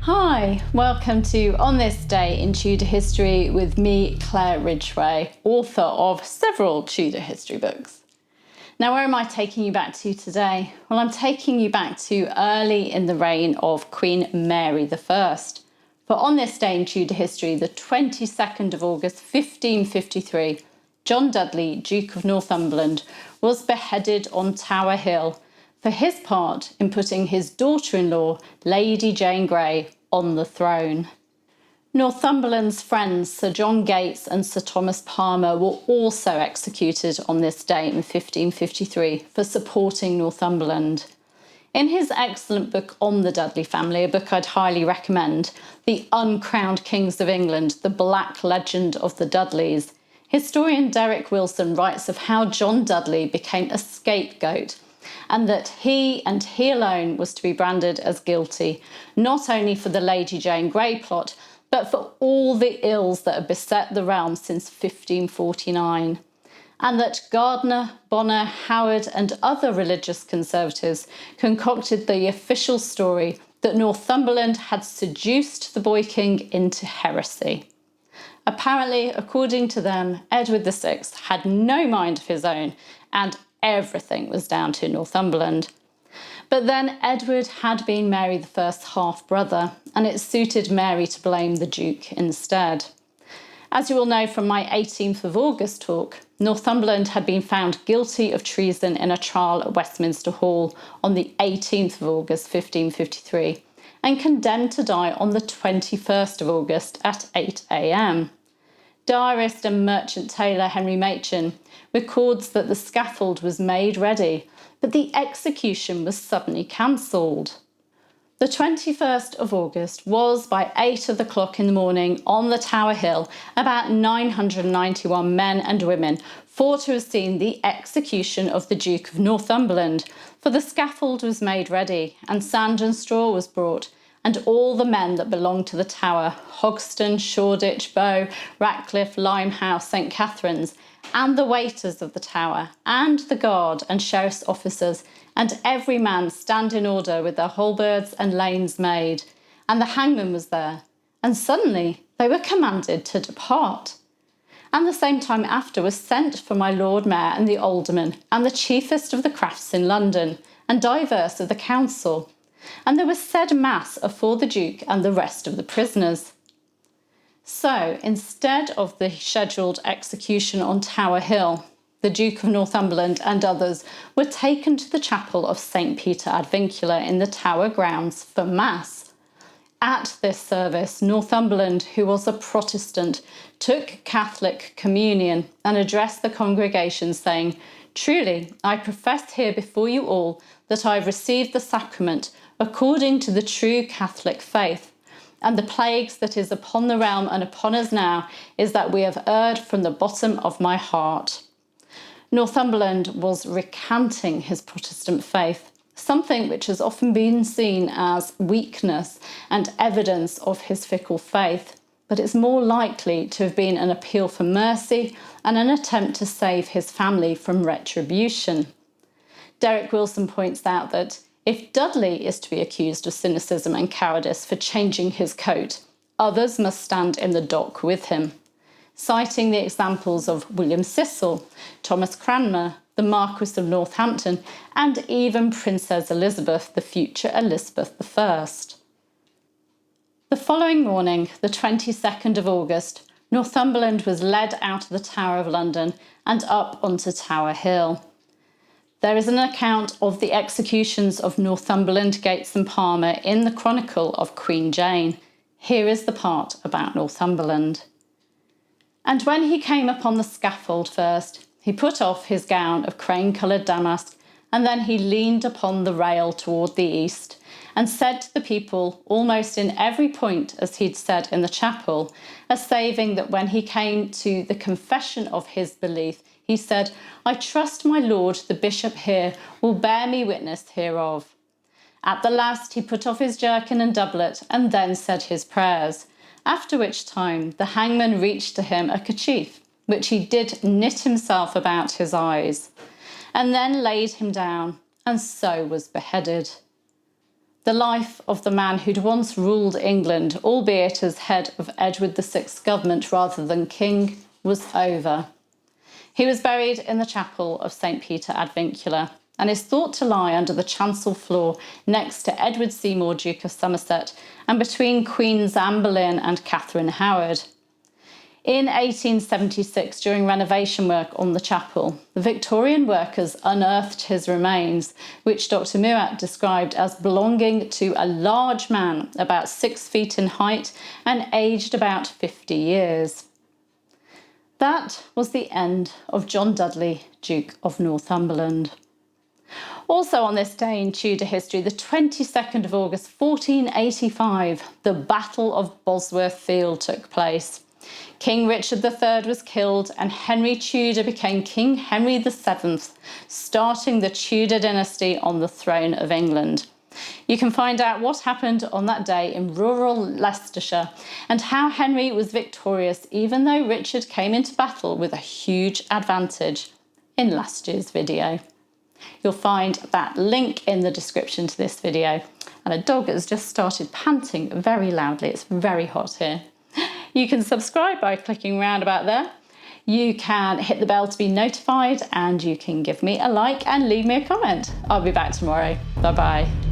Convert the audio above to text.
Hi, welcome to On This Day in Tudor History with me, Claire Ridgway, author of several Tudor history books. Now, where am I taking you back to today? Well, I'm taking you back to early in the reign of Queen Mary I. For on this day in Tudor history, the 22nd of August 1553, John Dudley, Duke of Northumberland, was beheaded on Tower Hill for his part in putting his daughter-in-law, Lady Jane Grey, on the throne. Northumberland's friends Sir John Gates and Sir Thomas Palmer were also executed on this day in 1553 for supporting Northumberland. In his excellent book on the Dudley family, a book I'd highly recommend, The Uncrowned Kings of England, The Black Legend of the Dudleys, historian Derek Wilson writes of how John Dudley became a scapegoat and that he and he alone was to be branded as guilty, not only for the Lady Jane Grey plot, but for all the ills that had beset the realm since 1549. And that Gardiner, Bonner, Howard and other religious conservatives concocted the official story that Northumberland had seduced the boy king into heresy. Apparently, according to them, Edward VI had no mind of his own and everything was down to Northumberland. But then Edward had been Mary I's half-brother, and it suited Mary to blame the Duke instead. As you will know from my 18th of August talk, Northumberland had been found guilty of treason in a trial at Westminster Hall on the 18th of August 1553 and condemned to die on the 21st of August at 8 a.m. Diarist and merchant tailor Henry Machin records that the scaffold was made ready, but the execution was suddenly cancelled. The 21st of August was, by 8 o'clock in the morning on the Tower Hill, about 991 men and women for to have seen the execution of the Duke of Northumberland, for the scaffold was made ready, and sand and straw was brought, and all the men that belonged to the Tower, Hogston, Shoreditch, Bow, Ratcliffe, Limehouse, St. Catherine's, and the waiters of the Tower, and the guard and sheriff's officers, and every man stand in order with their halberds and lanes made. And the hangman was there, and suddenly they were commanded to depart. And the same time after was sent for my Lord Mayor and the aldermen, and the chiefest of the crafts in London, and divers of the council. And there was said mass afore the Duke and the rest of the prisoners. So, instead of the scheduled execution on Tower Hill, the Duke of Northumberland and others were taken to the chapel of St. Peter ad Vincula in the Tower grounds for Mass. At this service, Northumberland, who was a Protestant, took Catholic communion and addressed the congregation saying, "Truly, I profess here before you all that I have received the sacrament according to the true Catholic faith. And the plagues that is upon the realm and upon us now is that we have erred from the bottom of my heart." Northumberland was recanting his Protestant faith, something which has often been seen as weakness and evidence of his fickle faith, but it's more likely to have been an appeal for mercy and an attempt to save his family from retribution. Derek Wilson points out that if Dudley is to be accused of cynicism and cowardice for changing his coat, others must stand in the dock with him, citing the examples of William Cecil, Thomas Cranmer, the Marquis of Northampton, and even Princess Elizabeth, the future Elizabeth I. The following morning, the 22nd of August, Northumberland was led out of the Tower of London and up onto Tower Hill. There is an account of the executions of Northumberland, Gates and Palmer in the Chronicle of Queen Jane. Here is the part about Northumberland. "And when he came upon the scaffold first, he put off his gown of crane-coloured damask, and then he leaned upon the rail toward the east, and said to the people, almost in every point as he'd said in the chapel, as saving that when he came to the confession of his belief, he said, 'I trust my lord the bishop here will bear me witness hereof.' At the last he put off his jerkin and doublet, and then said his prayers, after which time the hangman reached to him a kerchief, which he did knit himself about his eyes, and then laid him down, and so was beheaded. The life of the man who'd once ruled England, albeit as head of Edward VI's government rather than king, was over. He was buried in the chapel of St. Peter ad Vincula and is thought to lie under the chancel floor next to Edward Seymour, Duke of Somerset, and between Queens Anne Boleyn and Catherine Howard. In 1876, during renovation work on the chapel, the Victorian workers unearthed his remains, which Dr. Muat described as belonging to a large man about 6 feet in height and aged about 50 years. That was the end of John Dudley, Duke of Northumberland. Also on this day in Tudor history, the 22nd of August 1485, the Battle of Bosworth Field took place. King Richard III was killed and Henry Tudor became King Henry VII, starting the Tudor dynasty on the throne of England. You can find out what happened on that day in rural Leicestershire and how Henry was victorious even though Richard came into battle with a huge advantage in last year's video. You'll find that link in the description to this video. And a dog has just started panting very loudly. It's very hot here. You can subscribe by clicking round about there. You can hit the bell to be notified and you can give me a like and leave me a comment. I'll be back tomorrow. Bye bye.